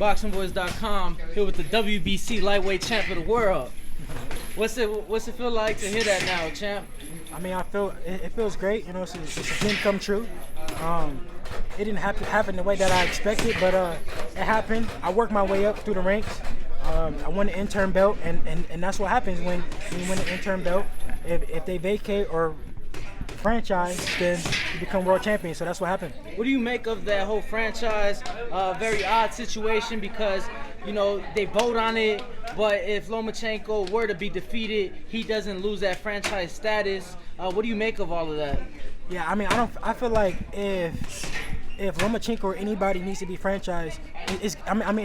ThaBoxingvoice.com, here with the WBC lightweight champ of the world. What's it feel like to hear that now, champ? I mean, it feels great. You know, it's a dream come true. It didn't happen the way that I expected, but it happened. I worked my way up through the ranks. I won the interim belt, and that's what happens when you win the interim belt. If they vacate or franchise, then you become world champion. So that's what happened. What do you make of that whole franchise? Very odd situation because, you know, they vote on it, but if Lomachenko were to be defeated, he doesn't lose that franchise status. What do you make of all of that? Yeah, I mean, I feel like if Lomachenko or anybody needs to be franchised, it's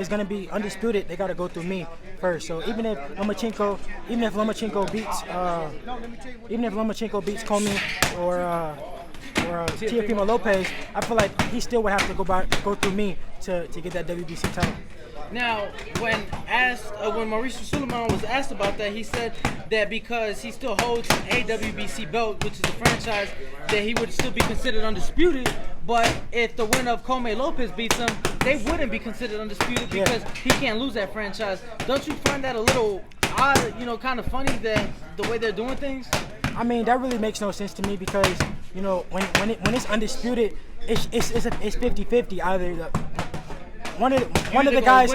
gonna be Undisputed. They gotta go through me first. So even if Lomachenko beats Comey or Teofimo Lopez, I feel like he still would have to go through me to get that WBC title. Now, when Mauricio Suleiman was asked about that, he said that because he still holds a WBC belt, which is a franchise, that he would still be considered undisputed. But if the winner of Comey Lopez beats him, they wouldn't be considered undisputed because he can't lose that franchise. Don't you find that a little odd, you know, kind of funny that the way they're doing things? I mean, that really makes no sense to me because, you know, when it's undisputed, it's 50-50 either. One of the guys,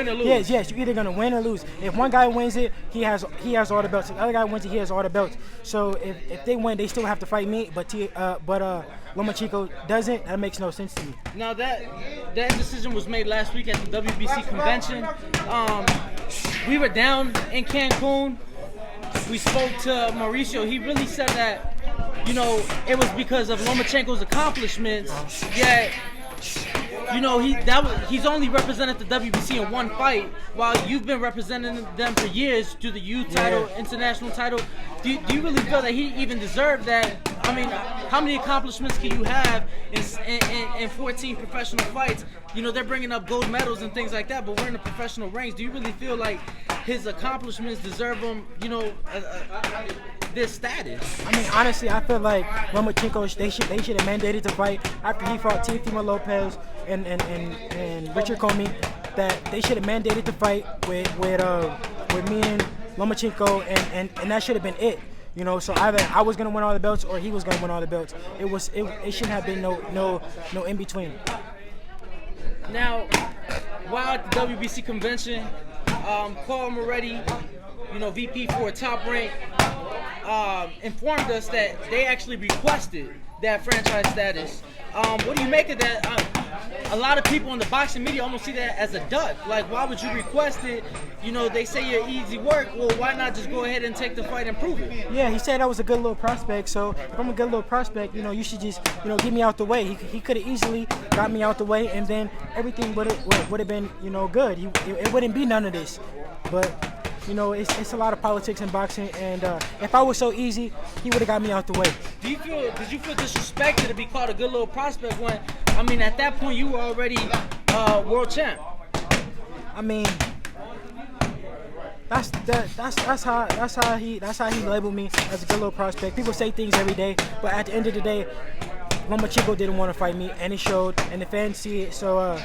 yes, you're either gonna win or lose. If one guy wins it, he has all the belts. If the other guy wins it, he has all the belts. So if they win, they still have to fight me. But Lomachenko doesn't. That makes no sense to me. Now that decision was made last week at the WBC convention. We were down in Cancun. We spoke to Mauricio. He really said that, you know, it was because of Lomachenko's accomplishments. Yet, you know, he's only represented the WBC in one fight, while you've been representing them for years through the youth title, international title. Do you really feel that he even deserved that? I mean, how many accomplishments can you have in 14 professional fights? You know, they're bringing up gold medals and things like that, but we're in the professional ranks. Do you really feel like his accomplishments deserve him, you know, this status? I mean, honestly, I feel like Lomachenko, they should have mandated to fight after he fought Teofimo Lopez and Richard Comey. That they should have mandated to fight with me and Lomachenko, and that should have been it. You know, so either I was gonna win all the belts or he was gonna win all the belts. It shouldn't have been no in between. Now, while at the WBC convention, Carl Moretti, you know, VP for Top Rank, informed us that they actually requested that franchise status. What do you make of that? A lot of people in the boxing media almost see that as a duck. Like, why would you request it? You know, they say you're easy work. Well, why not just go ahead and take the fight and prove it? Yeah, he said I was a good little prospect. So if I'm a good little prospect, you know, you should just, you know, get me out the way. He could have easily got me out the way, and then everything would have been, you know, good. It wouldn't be none of this. But, you know, it's a lot of politics in boxing, and if I was so easy, he would have got me out the way. Did you feel disrespected to be called a good little prospect when, I mean, at that point you were already world champ? I mean, that's how he labeled me as a good little prospect. People say things every day, but at the end of the day, Lomachenko didn't want to fight me, and it showed, and the fans see it. So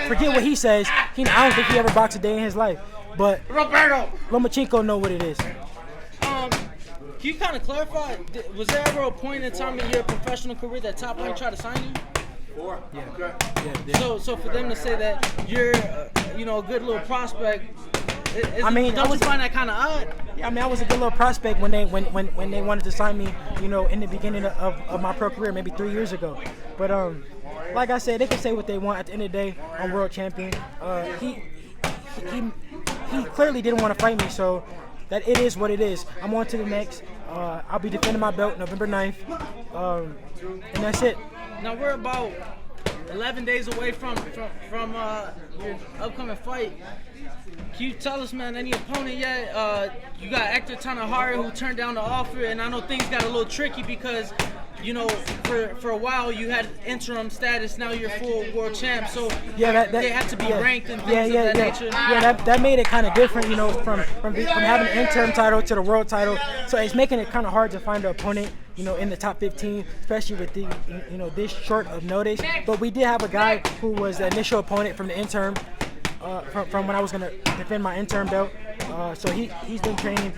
forget what he says. I don't think he ever boxed a day in his life. But Lomachenko know what it is. Can you kind of clarify? Was there ever a point in time in your professional career that Top Rank tried to sign you? Yeah. So for them to say that you're, you know, a good little prospect, I mean, don't you find that kind of odd? Yeah, I mean, I was a good little prospect when they wanted to sign me, you know, in the beginning of my pro career, maybe 3 years ago. But like I said, they can say what they want. At the end of the day, I'm world champion. He clearly didn't want to fight me, so that it is what it is. I'm on to the next. I'll be defending my belt November 9th, and that's it. Now we're about 11 days away from your upcoming fight. Can you tell us, man, any opponent yet? You got Hector Tanajara who turned down the offer, and I know things got a little tricky because, you know, for a while you had interim status. Now you're full world champ, so yeah, they have to be ranked and things of that nature. Yeah, that made it kind of different, you know, from having an interim title to the world title. So it's making it kind of hard to find an opponent, you know, in the top 15, especially with the, you know, this short of notice. But we did have a guy who was the initial opponent from the interim. from when I was gonna defend my interim belt. So he's been training.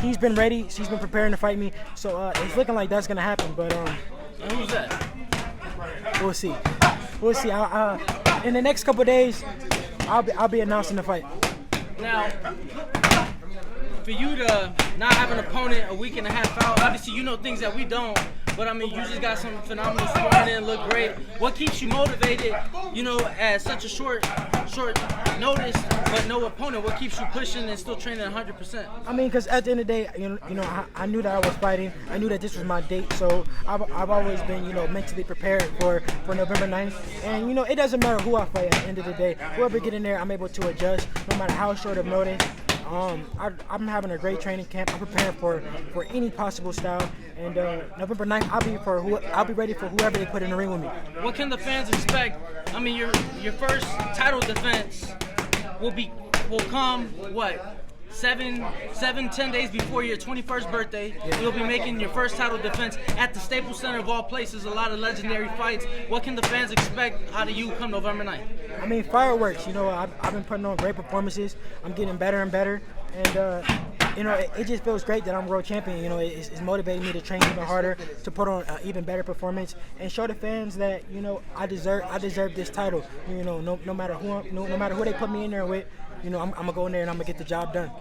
He's been ready. He's been preparing to fight me. So it's looking like that's gonna happen. But who's that? We'll see. We'll see. In the next couple of days, I'll be announcing the fight. Now, for you to not have an opponent a week and a half out, obviously you know things that we don't. But I mean, you just got some phenomenal sparring in, look great. What keeps you motivated, at such a short notice, but no opponent? What keeps you pushing and still training 100%? I mean, because at the end of the day, I knew that I was fighting. I knew that this was my date, so I've always been, mentally prepared for November 9th. And it doesn't matter who I fight at the end of the day. Whoever get in there, I'm able to adjust, no matter how short of notice. I'm having a great training camp. I'm preparing for any possible style, and November 9th I'll be ready for whoever they put in the ring with me. What can the fans expect? I mean, your first title defense will come what? 10 days before your 21st birthday. Yeah. You'll be making your first title defense at the Staples Center of all places. A lot of legendary fights. What can the fans expect out of you come November 9th? I mean, fireworks. I've been putting on great performances. I'm getting better and better, and it just feels great that I'm world champion. It's motivating me to train even harder, to put on an even better performance, and show the fans that I deserve this title. No matter who they put me in there with. I'm gonna go in there and I'm gonna get the job done.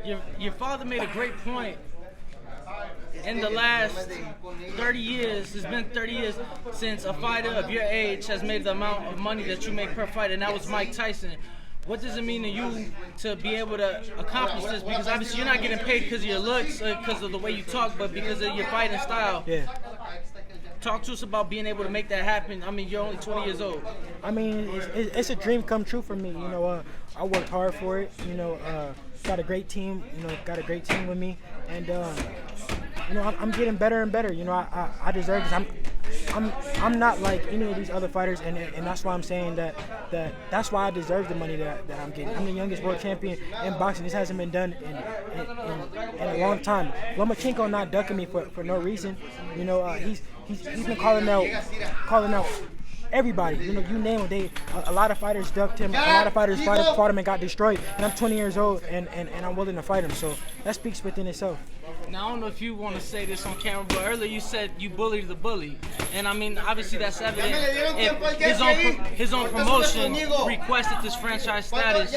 Your father made a great point. In the last 30 years, it's been 30 years since a fighter of your age has made the amount of money that you make per fight, and that was Mike Tyson. What does it mean to you to be able to accomplish this? Because obviously you're not getting paid because of your looks, because of the way you talk, but because of your fighting style. Yeah. Talk to us about being able to make that happen. I mean, you're only 20 years old. I mean, it's a dream come true for me. I worked hard for it. Got a great team. Got a great team with me, and I'm getting better and better. I deserve this. I'm not like any of these other fighters, and that's why I'm saying that's why I deserve the money that I'm getting. I'm the youngest world champion in boxing. This hasn't been done in a long time. Lomachenko not ducking me for no reason. He's been calling out everybody. You name it. A lot of fighters ducked him. A lot of fighters fought him and got destroyed. And I'm 20 years old and I'm willing to fight him. So that speaks within itself. Now, I don't know if you want to say this on camera, but earlier you said you bullied the bully. And I mean, obviously that's evident. If his own promotion requested this franchise status.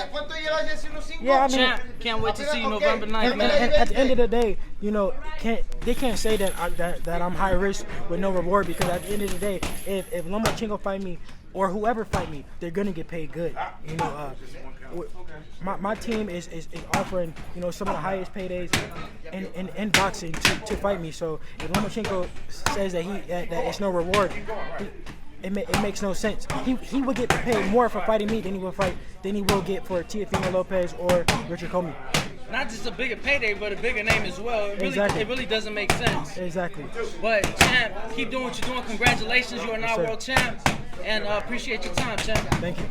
Yeah, I mean, Champ, can't wait to see you November 9th, man. And at the end of the day, they can't say that I'm high risk with no reward, because at the end of the day, if Lomachenko fight me or whoever fight me, they're gonna get paid good. My team is offering some of the highest paydays in boxing to fight me. So if Lomachenko says that it's no reward, it makes no sense. He would get paid more for fighting me than he will get for Teofimo Lopez or Richard Comey. Not just a bigger payday, but a bigger name as well. It really doesn't make sense. Exactly. But champ, keep doing what you're doing. Congratulations, you are now world champ, and appreciate your time, champ. Thank you.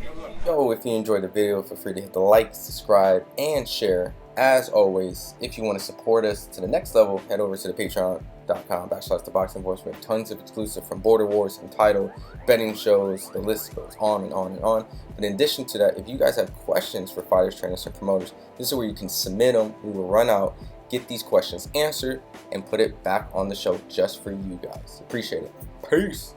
Yo, if you enjoyed the video, feel free to hit the like, subscribe, and share. As always, if you want to support us to the next level, head over to the patreon.com/ThaBoxingVoice. We have tons of exclusive from Border Wars, Entitled, betting shows, the list goes on and on and on. But in addition to that, if you guys have questions for fighters, trainers, and promoters, this is where you can submit them. We will run out, get these questions answered, and put it back on the show just for you guys. Appreciate it. Peace.